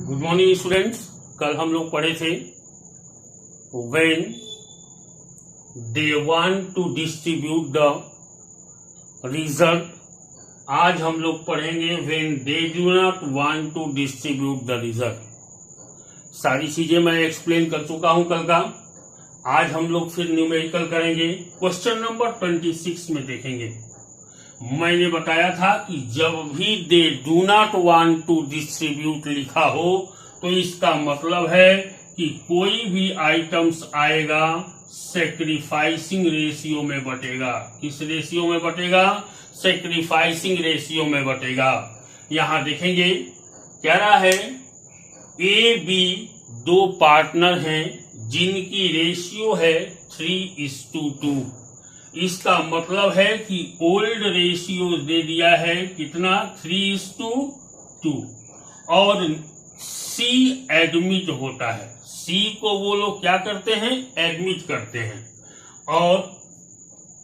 Good morning students. कल हम लोग पढ़े थे when they want to distribute the result. आज हम लोग पढ़ेंगे when they do not want to distribute the result. सारी चीजें मैं एक्सप्लेन कर चुका हूं कल का। आज हम लोग फिर न्यूमेरिकल करेंगे। क्वेश्चन नंबर 26 में देखेंगे। मैंने बताया था कि जब भी they do not want to distribute लिखा हो तो इसका मतलब है कि कोई भी आइटम्स आएगा सैक्रिफाइसिंग रेशियो में बटेगा। किस रेशियो में बटेगा? सैक्रिफाइसिंग रेशियो में बटेगा। यहां देखेंगे कह रहा है ए बी दो पार्टनर हैं जिनकी रेशियो है 3:2। इसका मतलब है कि ओल्ड रेशियो दे दिया है कितना? 3:2। और सी एडमिट होता है। सी को वो लोग क्या करते हैं? एडमिट करते हैं। और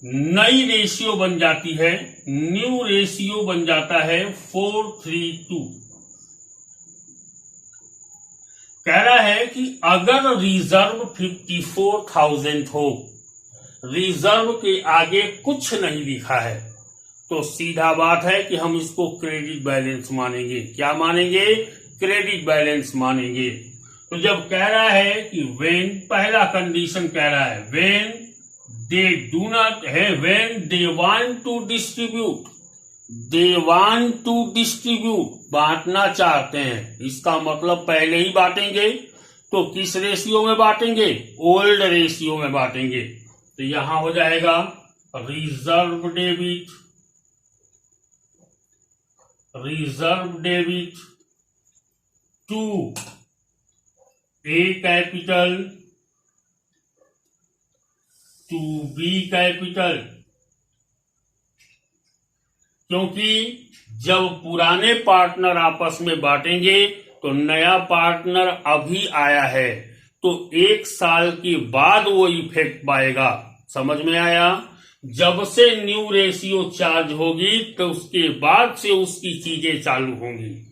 नई रेशियो बन जाती है, न्यू रेशियो बन जाता है 4:3:2। कह रहा है कि अगर रिजर्व 54,000 हो, रिजर्व के आगे कुछ नहीं लिखा है, तो सीधा बात है कि हम इसको क्रेडिट बैलेंस मानेंगे। क्या मानेंगे? क्रेडिट बैलेंस मानेंगे। तो जब कह रहा है कि व्हेन, पहला कंडीशन कह रहा है व्हेन दे डू नॉट है, when they want to distribute, they want to distribute, बांटना चाहते हैं। इसका मतलब पहले ही बांटेंगे तो किस रेशियो में बांटेंगे? ओल्ड रेशियो में बांटेंगे। तो यहां हो जाएगा reserve debit, reserve debit to A capital to B capital. क्योंकि जब पुराने पार्टनर आपस में बांटेंगे तो नया पार्टनर अभी आया है तो 1 साल के बाद वो इफेक्ट पाएगा। समझ में आया? जब से न्यू रेशियो चार्ज होगी तो उसके बाद से उसकी चीजें चालू होंगी,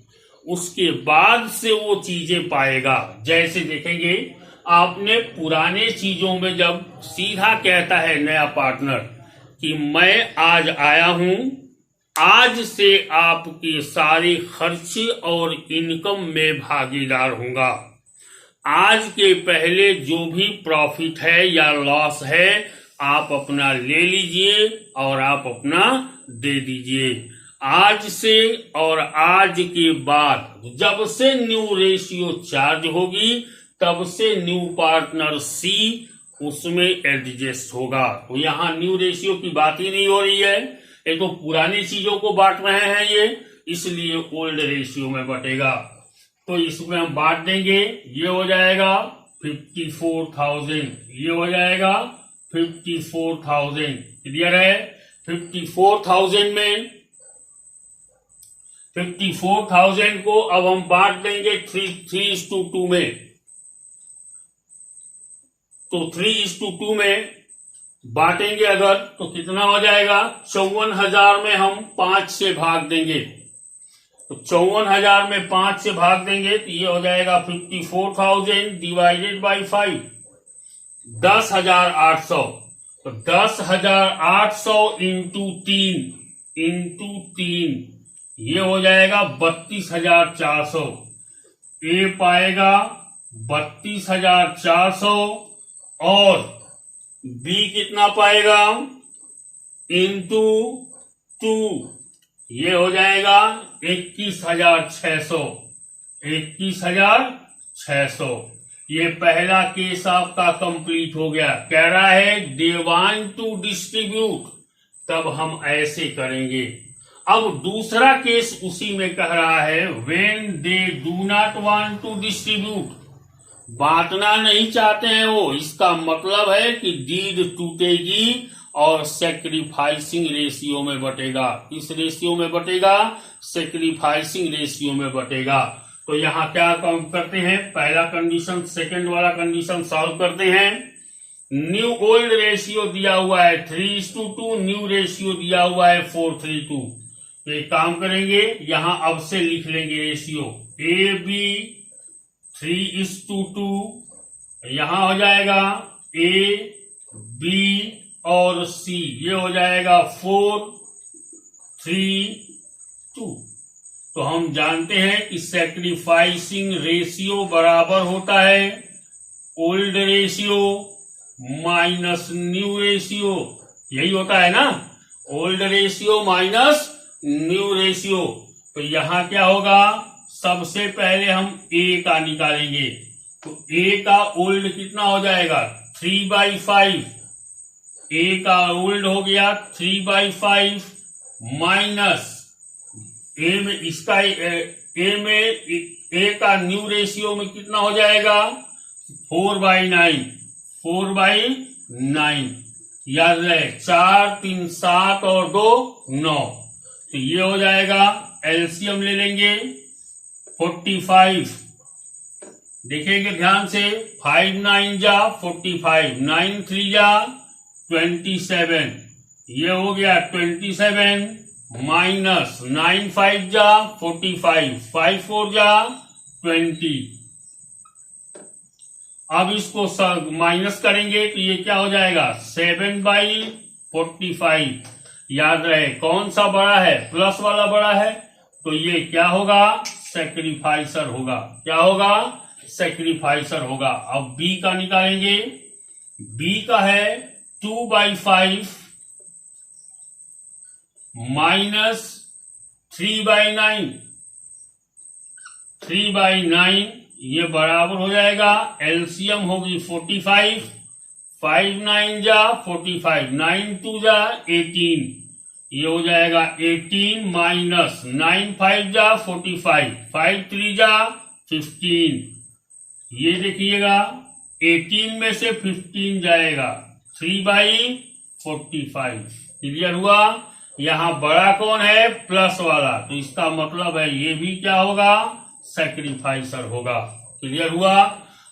उसके बाद से वो चीजें पाएगा। जैसे देखेंगे आपने पुराने चीजों में जब सीधा कहता है नया पार्टनर कि मैं आज आया हूं, आज से आपके सारे खर्च और इनकम में भागीदार होगा। आज के पहले जो भी प्रॉफिट है या लॉस है आप अपना ले लीजिए और आप अपना दे दीजिए। आज से और आज के बाद जब से न्यू रेशियो चार्ज होगी तब से न्यू पार्टनर सी उसमें एडजस्ट होगा। तो यहाँ न्यू रेशियो की बात ही नहीं हो रही है, ये तो पुरानी चीजों को बांट रहे हैं ये, इसलिए ओल्ड रेशियो में बटेगा। तो इसमें हम बांट देंगे, ये हो जाएगा 54,000, ये हो जाएगा 54,000। क्लियर है? 54,000 में 54,000 को अब हम बांट देंगे 3:2 में। तो 3:2 में बांटेंगे अगर तो कितना हो जाएगा? 54,000 में हम 5 से भाग देंगे। तो 54,000 में 5 से भाग देंगे तो ये हो जाएगा 54,000 डिवाइडेड बाई 5, 10,800। तो 10,800 इंटू 3 ये हो जाएगा 32,400। ए पाएगा 32,400 और बी कितना पाएगा? इंटू 2 ये हो जाएगा 21,600। 21,600। ये पहला केस आपका कंप्लीट हो गया। कह रहा है दे वांट टू डिस्ट्रीब्यूट, तब हम ऐसे करेंगे। अब दूसरा केस उसी में कह रहा है when they do not want to distribute, बांटना नहीं चाहते हैं वो। इसका मतलब है कि डीड टूटेगी और सैक्रिफाइसिंग रेशियो में बटेगा। किस रेशियो में बटेगा? सैक्रिफाइसिंग रेशियो में बटेगा। तो यहाँ क्या काम करते हैं? पहला कंडीशन, सेकंड वाला कंडीशन सॉल्व करते हैं। न्यू ओल्ड रेशियो दिया हुआ है 3:2, न्यू रेशियो दिया हुआ है 4:3:2। तो एक काम करेंगे, यहां अब से लिख लेंगे रेशियो ए बी 3:2, यहां हो जाएगा A, B और C, ये हो जाएगा 4:3:2। तो हम जानते हैं कि सैक्रिफाइसिंग रेशियो बराबर होता है old ratio minus new ratio, यही होता है ना, old ratio minus new ratio. तो यहां क्या होगा, सबसे पहले हम A का निकालेंगे, तो A का ओल्ड कितना हो जाएगा 3/5, A का ओल्ड हो गया 3/5 माइनस A में इसका A का न्यू रेशियो में कितना हो जाएगा 4/9, 4/9, याद रहे 4, 3, 7 और 2, 9। तो ये हो जाएगा, एलसीएम ले लेंगे 45, देखेंगे ध्यान से, 5 9 जा 45, 9 3 जा 27, ये हो गया 27 माइनस 9 5 जा 45, 5 4 जा 20। अब इसको माइनस करेंगे तो ये क्या हो जाएगा 7/45। याद रहे कौन सा बड़ा है, प्लस वाला बड़ा है, तो ये क्या होगा सैक्रिफाइसर होगा, क्या होगा सैक्रिफाइसर होगा। अब बी का निकालेंगे, बी का है 2/5 माइनस 3/9, 3/9, ये बराबर हो जाएगा, एलसीएम होगी 45, 5 9 जा 45, 9 2 जा 18, ये हो जाएगा 18 माइनस 9 5 जा 45, 5 3 जा 15, ये देखिएगा 18 में से 15 जाएगा 3/45। क्लियर हुआ। यहां बड़ा कौन है, प्लस वाला, तो इसका मतलब है ये भी क्या होगा सैक्रिफाइसर होगा। क्लियर हुआ।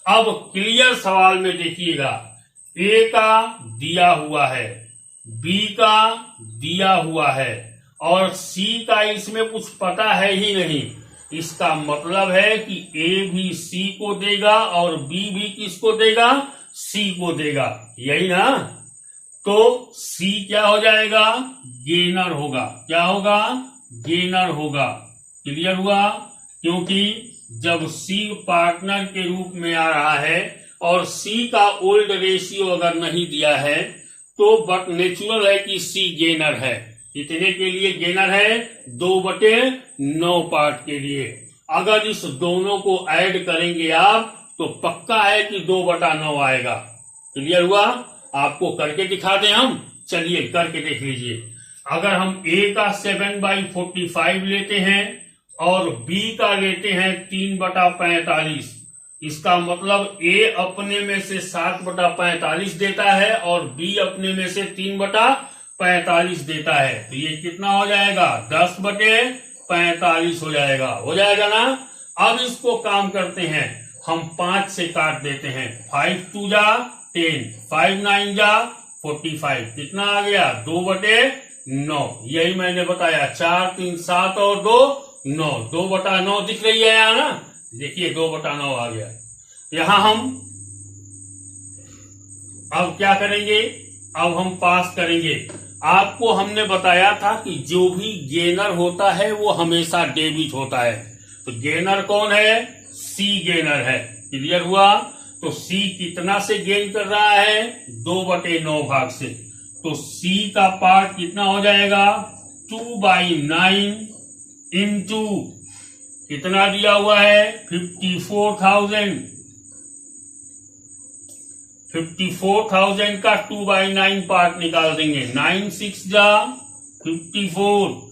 अब क्लियर सवाल में देखिएगा, ए का दिया हुआ है, बी का दिया हुआ है और सी का इसमें कुछ पता है ही नहीं। इसका मतलब है कि ए भी सी को देगा और बी भी किसको देगा, सी को देगा, यही ना। तो सी क्या हो जाएगा, गेनर होगा, क्या होगा गेनर होगा। क्लियर हुआ। क्योंकि जब सी पार्टनर के रूप में आ रहा है और सी का ओल्ड रेशियो अगर नहीं दिया है तो बट नेचुरल है कि सी गेनर है। इतने के लिए गेनर है 2/9 पार्ट के लिए। अगर इस दोनों को ऐड करेंगे आप तो पक्का है कि 2/9 आएगा। क्लियर हुआ। आपको करके दिखा दें हम, चलिए करके देख लीजिए। अगर हम ए का 7/45 लेते हैं और बी का लेते हैं 3/45, इसका मतलब ए अपने में से 7/45 देता है और बी अपने में से 3/45 देता है, तो ये कितना हो जाएगा 10/45 हो जाएगा, हो जाएगा ना। अब इसको काम करते हैं, हम 5 से काट देते हैं, 5 2 जा 10, 5 9 जा 45, कितना आ गया 2/9। यही मैंने बताया, 4 3 7 और 2 9, 2/9 दिख रही है यहाँ ना, देखिए 2/9 आ गया। यहां हम अब क्या करेंगे, अब हम पास करेंगे। आपको हमने बताया था कि जो भी गेनर होता है वो हमेशा डेबिट होता है, तो गेनर कौन है, सी गेनर है। क्लियर हुआ। तो सी कितना से गेन कर रहा है 2/9 भाग से, तो सी का पार्ट कितना हो जाएगा 2/9 इंटू कितना दिया हुआ है 54,000, 54,000 का 2/9 पार्ट निकाल देंगे, 9 6 जा 54,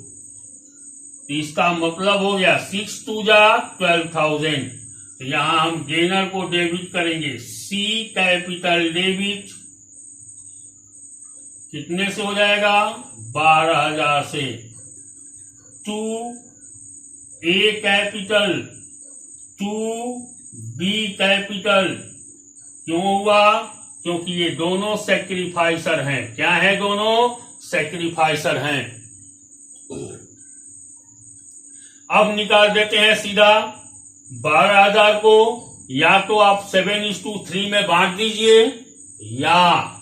इसका मतलब हो गया 6 2 जा 12,000। तो यहां हम गेनर को डेबिट करेंगे, सी कैपिटल डेबिट कितने से हो जाएगा 12,000 से, to A capital to B capital. क्यों हुआ, क्योंकि ये दोनों सैक्रिफाइसर हैं। क्या है, दोनों सैक्रिफाइसर हैं। अब निकाल देते हैं सीधा 12,000 को, या तो आप 7:3 में बांट दीजिए, या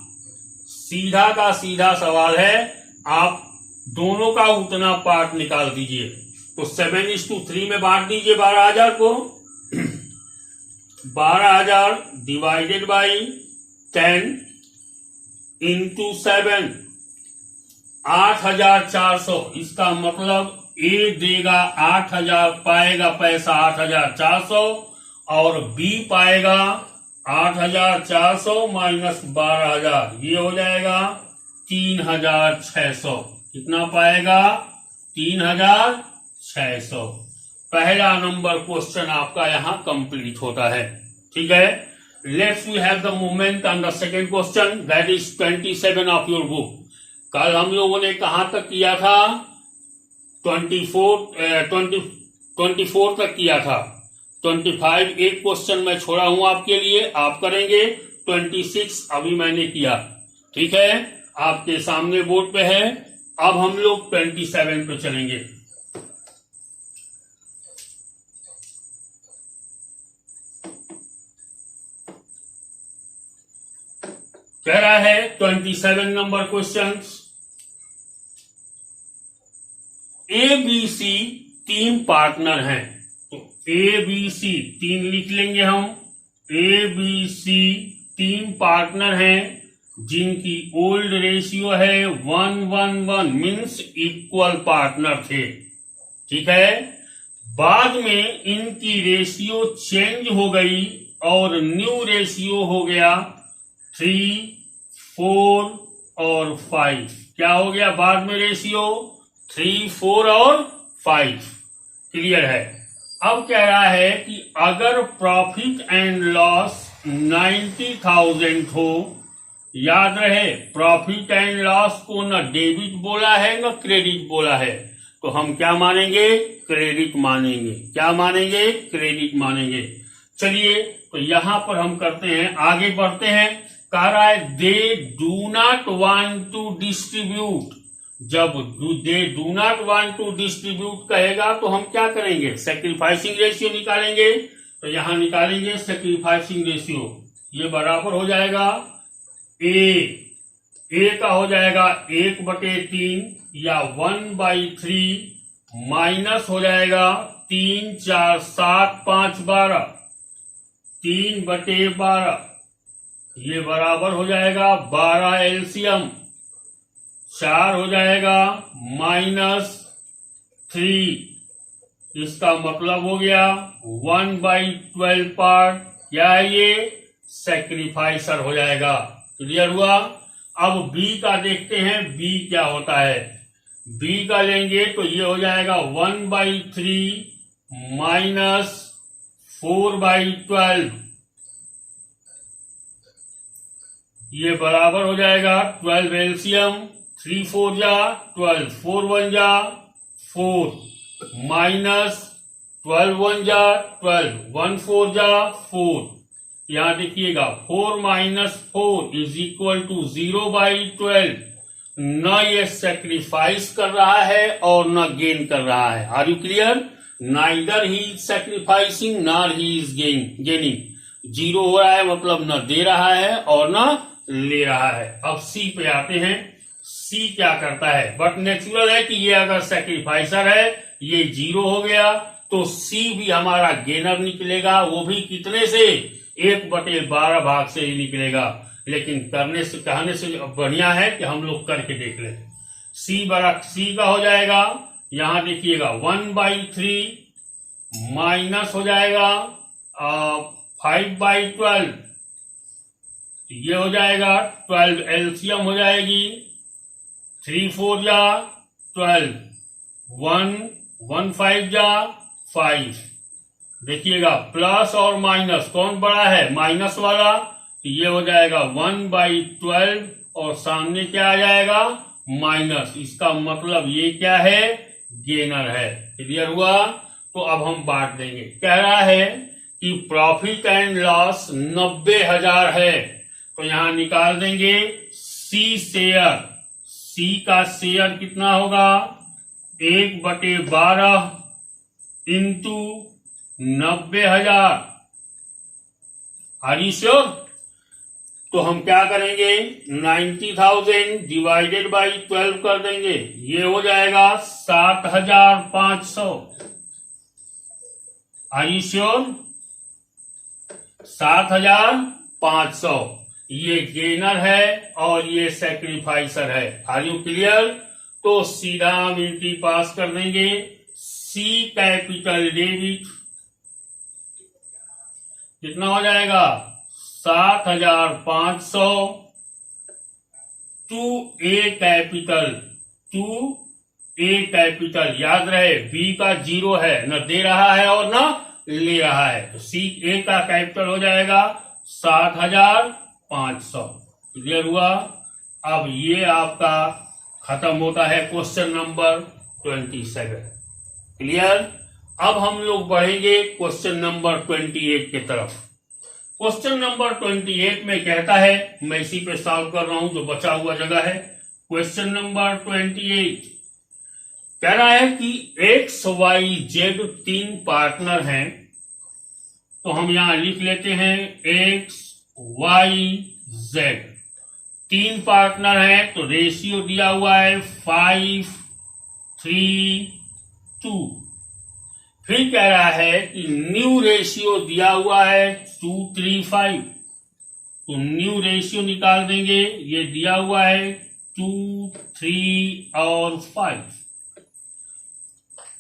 सीधा का सीधा सवाल है आप दोनों का उतना पार्ट निकाल दीजिए। तो 7:3 में बांट दीजिए 12,000 को। 12,000 डिवाइडेड बाई 10 इंटू 7, 8,400। इसका मतलब ए देगा 8,000, पाएगा पैसा 8,400, और बी पाएगा 8,400 माइनस 12,000, ये हो जाएगा 3,600। कितना पाएगा? 3,600। पहला नंबर क्वेश्चन आपका यहां कंप्लीट होता है। ठीक है, let's we have the movement on the second question, that is 27 of your book. कल हम लोगों ने कहां तक किया था? 24 तक किया था। 25 एक क्वेश्चन मैं छोड़ा हूं आपके लिए, आप करेंगे। 26 अभी मैंने किया। ठीक है, आपके सामने बोर्ड पे है। अब हम लोग 27 पे चलेंगे। कह रहा है 27 number question, A B C 3 partner हैं। तो ए बी सी 3 लिख लेंगे हम। ए बी सी 3 पार्टनर हैं जिनकी ओल्ड रेशियो है 1:1:1, मीन्स इक्वल पार्टनर थे। ठीक है, बाद में इनकी रेशियो चेंज हो गई और न्यू रेशियो हो गया 3, 4 और 5। क्या हो गया बाद में रेशियो? 3, 4 और 5। क्लियर है। अब कह रहा है कि अगर प्रॉफिट एंड लॉस 90,000 हो, याद रहे प्रॉफिट एंड लॉस को न डेबिट बोला है न क्रेडिट बोला है, तो हम क्या मानेंगे? क्रेडिट मानेंगे। क्या मानेंगे? क्रेडिट मानेंगे। चलिए, तो यहां पर हम करते हैं, आगे बढ़ते हैं। कह रहा है they do not want to distribute. जब they do not want to distribute कहेगा तो हम क्या करेंगे? सैक्रिफाइसिंग रेशियो निकालेंगे। तो यहां निकालेंगे सैक्रिफाइसिंग रेशियो। ये बराबर हो जाएगा ए का हो जाएगा 1/3 या 1/3 माइनस हो जाएगा 3, 4, 7, 5, 12, 3/12। ये बराबर हो जाएगा 12 एलसीएम, 4 हो जाएगा -3। इसका मतलब हो गया 1/12 पार्ट। क्या है ये? सैक्रिफाइसर हो जाएगा। क्लियर हुआ। अब बी का देखते हैं, बी क्या होता है। बी का लेंगे तो ये हो जाएगा 1/3 माइनस 4/12। ये बराबर हो जाएगा 12 एलसीएम, 3 4 जा 12, 4 1 जा 4, माइनस 12 1 जा 12, 1 4 जा 4। यहां देखिएगा 4 माइनस 4 इज इक्वल टू 0/12। न ये सेक्रीफाइस कर रहा है और न गेन कर रहा है। Are you clear? Neither he is sacrificing nor he is gaining. 0 हो रहा है मतलब न दे रहा है और न ले रहा है। अब सी पे आते हैं। सी क्या करता है? बट नेचुरल है कि ये अगर सेक्रीफाइसर है, ये 0 हो गया, तो सी भी हमारा गेनर निकलेगा। वो भी कितने से? 1/12 भाग से ही निकलेगा। लेकिन करने से कहने से बढ़िया है कि हम लोग करके देख लें। सी का हो जाएगा, यहां देखिएगा 1/3 माइनस हो जाएगा 5/12। ये हो जाएगा 12 एलसीएम हो जाएगी, 3 4 जा 12, 1 5 जा 5। देखिएगा प्लस और माइनस कौन बड़ा है? माइनस वाला। तो ये हो जाएगा 1/12 और सामने क्या आ जाएगा? माइनस। इसका मतलब ये क्या है? गेनर है। क्लियर हुआ। तो अब हम बांट देंगे। कह रहा है कि प्रॉफिट एंड लॉस 90,000 है, तो यहां निकाल देंगे सी शेयर। सी का शेयर कितना होगा? 1/12 इंटू 90,000 आर यू श्योर? तो हम क्या करेंगे, 90,000 डिवाइडेड बाई 12 कर देंगे, ये हो जाएगा 7,500। Are you sure? 7,500 ये गेनर है और ये सैक्रिफाइसर है। Are you clear? तो सीधा हम एंट्री पास कर देंगे, सी कैपिटल डेबिट कितना हो जाएगा, 7,500 टू ए कैपिटल, याद रहे बी का 0 है, न दे रहा है और न ले रहा है, तो सी ए का कैपिटल हो जाएगा 7,500। क्लियर हुआ? अब ये आपका खत्म होता है क्वेश्चन नंबर 27। क्लियर? अब हम लोग बढ़ेंगे क्वेश्चन नंबर 28 की तरफ। क्वेश्चन नंबर 28 में कहता है, मैं इसी पे सॉल्व कर रहा हूं जो बचा हुआ जगह है। क्वेश्चन नंबर 28 कह रहा है कि एक्स वाई जेड 3 पार्टनर हैं, तो हम यहां लिख लेते हैं एक्स वाई जेड 3 पार्टनर हैं, तो रेशियो दिया हुआ है 5:3:2। फिर कह रहा है कि न्यू रेशियो दिया हुआ है 2:3:5, तो न्यू रेशियो निकाल देंगे, ये दिया हुआ है 2, 3 और 5।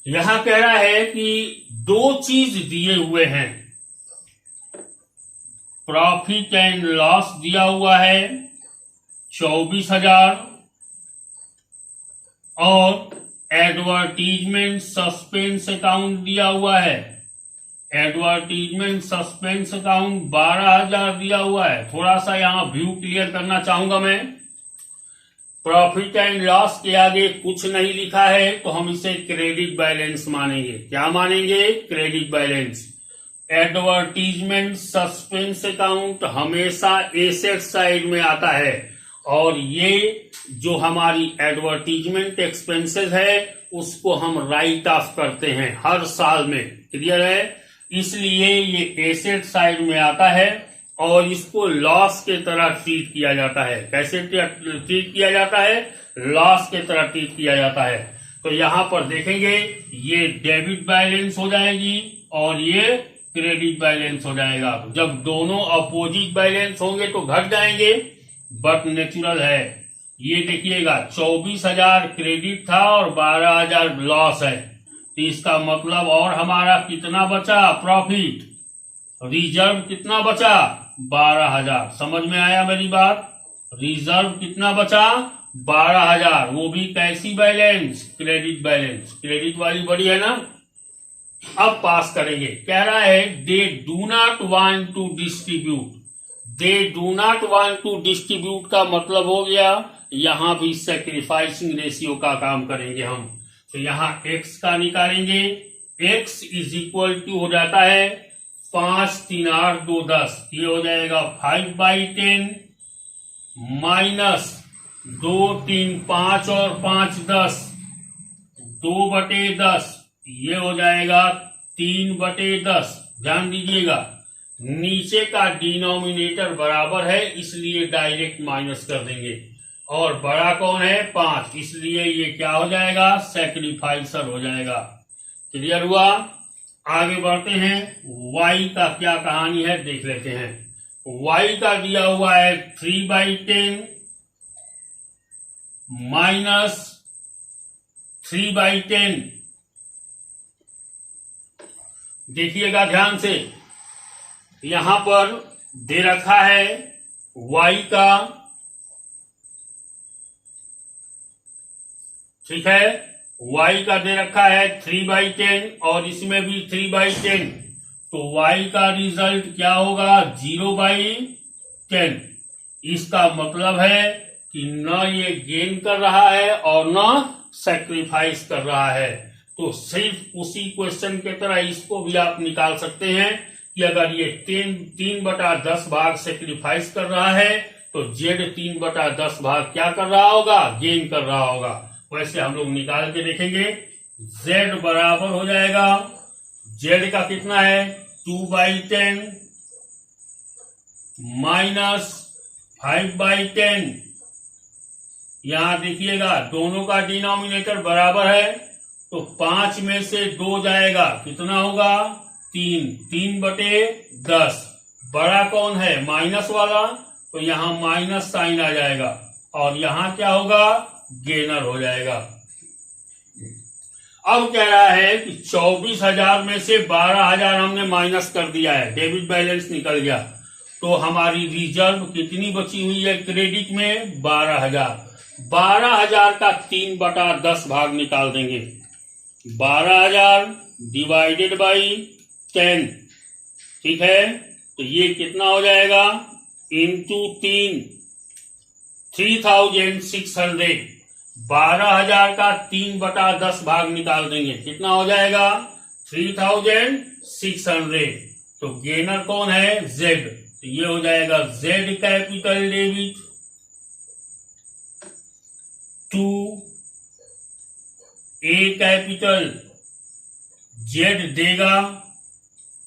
यहां कह रहा है कि 2 चीज दिए हुए हैं, प्रॉफिट एंड लॉस दिया हुआ है 24,000 और एडवर्टीजमेंट सस्पेंस अकाउंट दिया हुआ है, एडवर्टीजमेंट सस्पेंस अकाउंट 12,000 दिया हुआ है। थोड़ा सा यहां व्यू क्लियर करना चाहूंगा मैं। प्रॉफिट एंड लॉस के आगे कुछ नहीं लिखा है, तो हम इसे क्रेडिट बैलेंस मानेंगे। क्या मानेंगे? Credit balance. Advertisement suspense account हमेशा एसेट साइड में आता है, और ये जो हमारी एडवर्टीजमेंट एक्सपेंसेस है उसको हम राइट ऑफ करते हैं हर साल में। क्लियर है? इसलिए ये एसेट साइड में आता है और इसको लॉस के तरह ट्रीट किया जाता है। कैसे ट्रीट किया जाता है? लॉस के तरह ट्रीट किया जाता है। तो यहां पर देखेंगे ये डेबिट बैलेंस हो जाएगी और ये क्रेडिट बैलेंस हो जाएगा। जब दोनों अपोजिट बैलेंस होंगे तो घट जाएंगे, बट नेचुरल है। ये देखिएगा 24,000 क्रेडिट था और 12,000 लॉस है, तो इसका मतलब और हमारा कितना बचा? प्रॉफिट। रिजर्व कितना बचा? 12,000। समझ में आया मेरी बात? रिजर्व कितना बचा? 12,000। वो भी कैसी बैलेंस? Credit balance. क्रेडिट वाली बड़ी है ना। अब पास करेंगे। कह रहा है they do not want to distribute. They do not want to distribute का मतलब हो गया यहां भी सैक्रिफाइसिंग रेशियो का काम करेंगे हम। तो यहां x का निकालेंगे, x इज इक्वल टू हो जाता है 5, 3, 8, 2, 10। ये हो जाएगा 5/10 माइनस 2, 3, 5 और 5, 10, 2/10। ये हो जाएगा 3/10। ध्यान दीजिएगा नीचे का डिनोमिनेटर बराबर है, इसलिए डायरेक्ट माइनस कर देंगे, और बड़ा कौन है? 5, इसलिए ये क्या हो जाएगा? सैक्रिफाइसर हो जाएगा। क्लियर हुआ? आगे बढ़ते हैं। y का क्या कहानी है देख लेते हैं। y का दिया हुआ है 3/10 माइनस 3/10। देखिएगा ध्यान से, यहां पर दे रखा है y का, ठीक है, y का दे रखा है 3/10 और इसमें भी 3/10, तो y का रिजल्ट क्या होगा? 0/10। इसका मतलब है कि न ये गेन कर रहा है और न सैक्रिफाइस कर रहा है। तो सिर्फ उसी क्वेश्चन के तरह इसको भी आप निकाल सकते हैं कि अगर ये 3/10 भाग सैक्रिफाइस कर रहा है तो जेड 3/10 भाग क्या कर रहा होगा? गेन कर रहा होगा। वैसे हम लोग निकाल के देखेंगे। z बराबर हो जाएगा, z का कितना है? 2/10 -5/10। यहां देखिएगा दोनों का डिनोमिनेटर बराबर है, तो 5 में से 2 जाएगा, कितना होगा 3, 3/10। बड़ा कौन है माइनस वाला, तो यहां माइनस साइन आ जाएगा और यहां क्या होगा गेनर हो जाएगा। अब कह रहा है कि 24,000 में से 12,000 हमने माइनस कर दिया है, डेबिट बैलेंस निकल गया, तो हमारी रिजर्व कितनी बची हुई है क्रेडिट में 12,000। 12,000 का 3/10 भाग निकाल देंगे। 12,000 डिवाइडेड बाई 10, ठीक है, तो ये कितना हो जाएगा इंटू 3, 3,600। 12,000 का 3/10 भाग निकाल देंगे, कितना हो जाएगा 3,600। तो गेनर कौन है जेड, तो ये हो जाएगा Z capital debit to A capital. Z देगा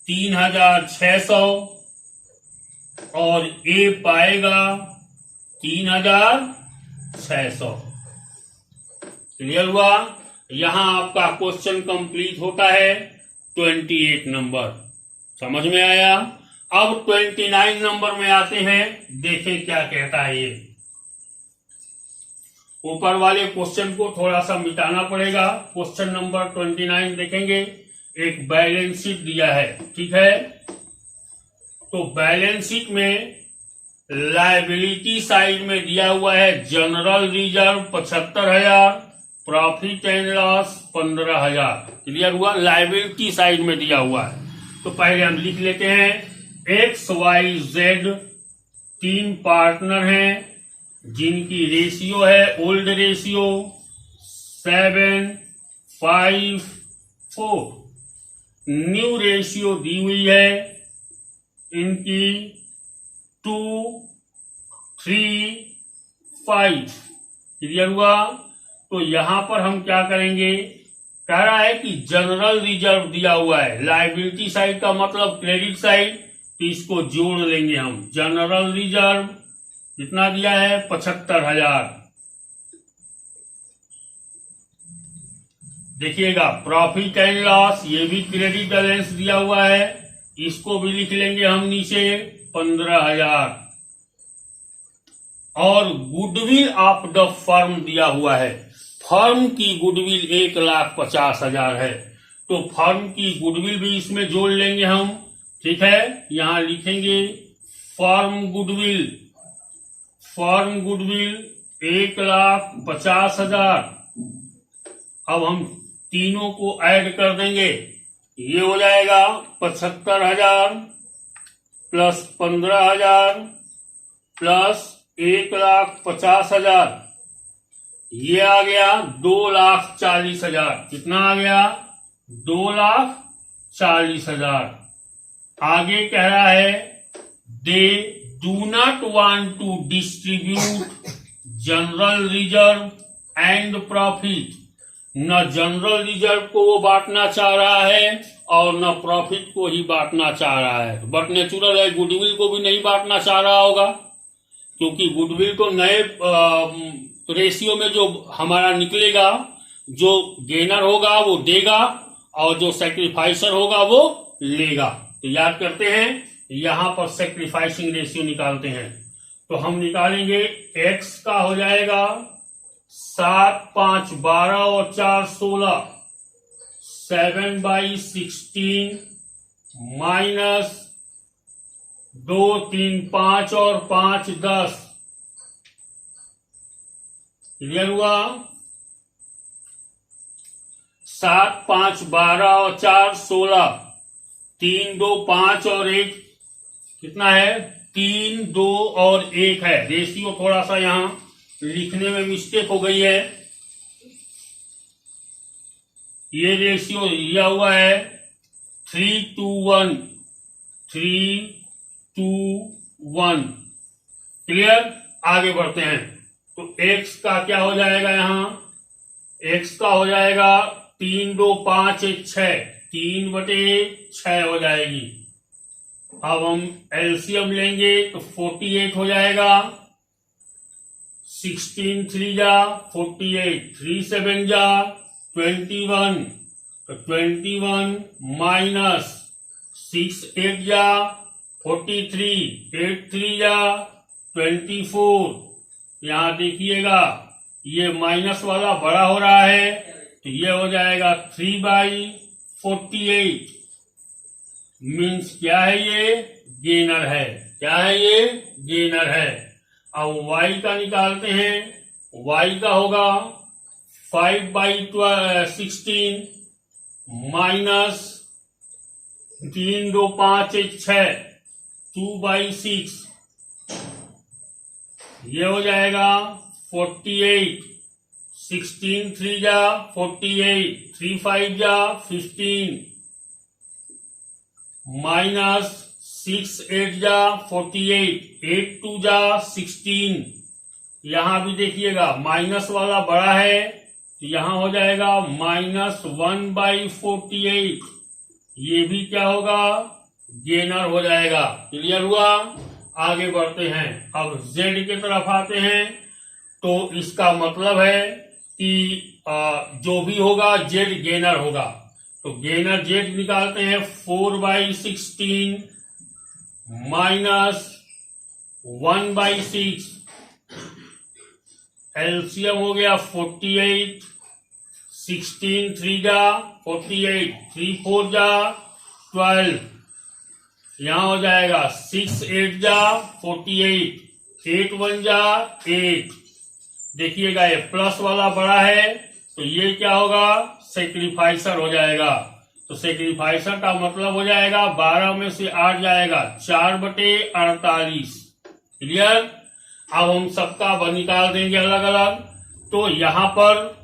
3,600 और ए पाएगा 3,600। क्लियर हुआ। यहां आपका क्वेश्चन कंप्लीट होता है 28 नंबर, समझ में आया। अब 29 नंबर में आते हैं, देखें क्या कहता है ये। ऊपर वाले क्वेश्चन को थोड़ा सा मिटाना पड़ेगा। क्वेश्चन नंबर 29 देखेंगे, एक बैलेंस शीट दिया है, ठीक है। तो बैलेंस शीट में लायबिलिटी साइड में दिया हुआ है general reserve 75,000, profit and loss 15,000। Clear हुआ, लायबिलिटी साइड में दिया हुआ है। तो पहले हम लिख लेते हैं XYZ 3 पार्टनर हैं जिनकी रेशियो है ओल्ड रेशियो 7:5:4। न्यू रेशियो दी हुई है इनकी 2:3:5। क्लियर हुआ। तो यहां पर हम क्या करेंगे, कह रहा है कि जनरल रिजर्व दिया हुआ है, लायबिलिटी साइड का मतलब क्रेडिट साइड, तो इसको जोड़ लेंगे हम। जनरल रिजर्व कितना दिया है 75,000। देखिएगा प्रॉफिट एंड लॉस, ये भी क्रेडिट बैलेंस दिया हुआ है, इसको भी लिख लेंगे हम नीचे 15,000। और गुडविल ऑफ द फर्म दिया हुआ है, फर्म की गुडविल 1,50,000 है, तो फर्म की गुडविल भी इसमें जोड़ लेंगे हम, ठीक है। यहां लिखेंगे फर्म गुडविल 1,50,000। अब हम तीनों को ऐड कर देंगे, ये हो जाएगा 75,000 प्लस 15,000 प्लस 1,50,000, ये आ गया 2,40,000। कितना आ गया 2,40,000। आगे कह रहा है they do not want to distribute general reserve and profit. न जनरल रिजर्व को वो बांटना चाह रहा है और न प्रॉफिट को ही बांटना चाह रहा है। बट नेचुरल है गुडविल को भी नहीं बांटना चाह रहा होगा, क्योंकि गुडविल को नए रेशियो में जो हमारा निकलेगा, जो गेनर होगा वो देगा और जो सैक्रिफाइसर होगा वो लेगा। तो याद करते हैं, यहां पर सैक्रिफाइसिंग रेशियो निकालते हैं। तो हम निकालेंगे x का हो जाएगा 7, 5, 12 और 4, 16, 7/16 माइनस 2, 3, 5 और 5, 10। क्लियर हुआ। 7, 5, 12 और 4, 16, 3, 2, 5 और 1 कितना है 3, 2 और 1 है। रेशियो थोड़ा सा यहां लिखने में मिस्टेक हो गई है, ये रेशियो दिया हुआ है 3:1, 3:1। क्लियर, आगे बढ़ते हैं। तो x का क्या हो जाएगा, यहां x का हो जाएगा 3, 2, 5, 1, 6, 3/6 हो जाएगी। अब हम एलसीएम लेंगे तो 48 हो जाएगा। 16 3 जा 48, 3 7 जा 21, तो 21 माइनस 6 8 जा 43, 8 3 जा 24। यहां देखिएगा ये माइनस वाला बड़ा हो रहा है, तो ये हो जाएगा 3/48। मीन्स क्या है, ये गेनर है। क्या है, ये गेनर है। अब y का निकालते हैं। y का होगा 5/16 माइनस 3 2 5 1 6 2/6, ये हो जाएगा 48। 16 3 जा 48, 3 5 जा 15 माइनस 6 8 जा 48, 8 2 जा 16। यहां भी देखिएगा माइनस वाला बड़ा है, तो यहां हो जाएगा -1/48। ये भी क्या होगा, गेनर हो जाएगा। क्लियर हुआ। आगे बढ़ते हैं। अब z की तरफ आते हैं, तो इसका मतलब है कि जो भी होगा z गेनर होगा। तो गेनर z निकालते हैं। 4/16 माइनस 1/6, एलसीएम हो गया 48। 16 3 जा 48, 3 4 जा 12, यहां हो जाएगा 6 8 जा 48, 8 1 जा 8। देखिएगा ये प्लस वाला बड़ा है, तो ये क्या होगा, सेक्रीफाइसर हो जाएगा। तो सेक्रीफाइसर का मतलब हो जाएगा 12 में से 8 जाएगा 4/48। क्लियर। अब हम सबका निकाल देंगे अलग अलग। तो यहां पर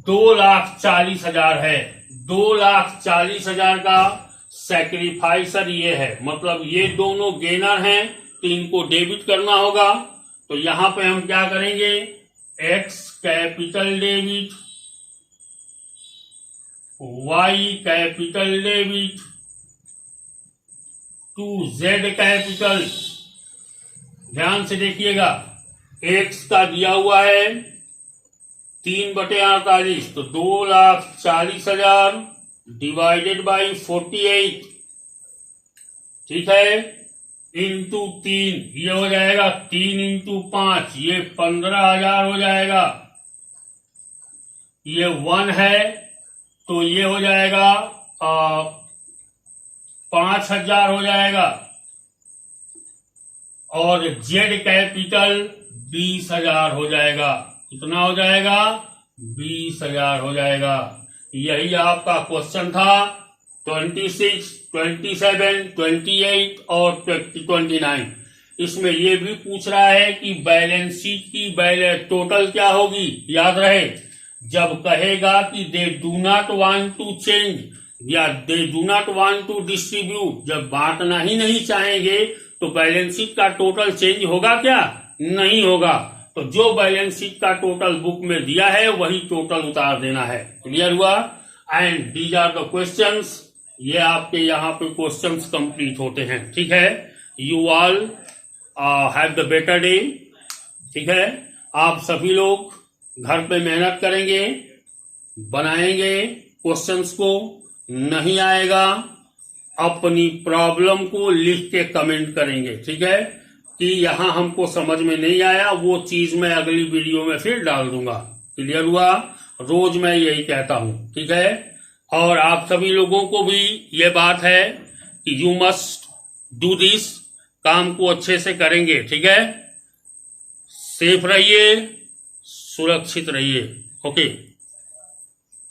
2,40,000 है। 2,40,000 का सैक्रिफाइसर ये है, मतलब ये दोनों गेनर हैं, तो इनको डेबिट करना होगा। तो यहां पे हम क्या करेंगे, X capital debit, Y capital debit to Z capital. ध्यान से देखिएगा, एक्स का दिया हुआ है 3/48, तो 2,40,000 डिवाइडेड बाई 48, ठीक है, इंटू 3, ये हो जाएगा 3 इंटू 5, ये 15,000 हो जाएगा। ये 1 है, तो ये हो जाएगा 5,000 हो जाएगा। और जेड कैपिटल 20,000 हो जाएगा। कितना हो जाएगा, 20,000 हो जाएगा। यही आपका क्वेश्चन था। 26, 27, 28 और 29। इसमें यह भी पूछ रहा है कि बैलेंस शीट की टोटल क्या होगी। याद रहे, जब कहेगा कि they do not want to change या they do not want to distribute, जब बांटना ही नहीं चाहेंगे, तो बैलेंस शीट का टोटल चेंज होगा क्या, नहीं होगा। तो जो बैलेंस शीट का टोटल बुक में दिया है वही टोटल उतार देना है। क्लियर हुआ। And these are the questions. ये आपके यहाँ पे क्वेश्चंस कंप्लीट होते हैं। ठीक है, you all have the better day. ठीक है, आप सभी लोग घर पे मेहनत करेंगे, बनाएंगे क्वेश्चंस को। नहीं आएगा, अपनी प्रॉब्लम को लिख के कमेंट करेंगे। ठीक है, कि यहां हमको समझ में नहीं आया, वो चीज मैं अगली वीडियो में फिर डाल दूंगा। क्लियर हुआ। रोज मैं यही कहता हूं। ठीक है, और आप सभी लोगों को भी ये बात है कि यू मस्ट डू दिस, काम को अच्छे से करेंगे। ठीक है, सेफ रहिए, सुरक्षित रहिए। ओके।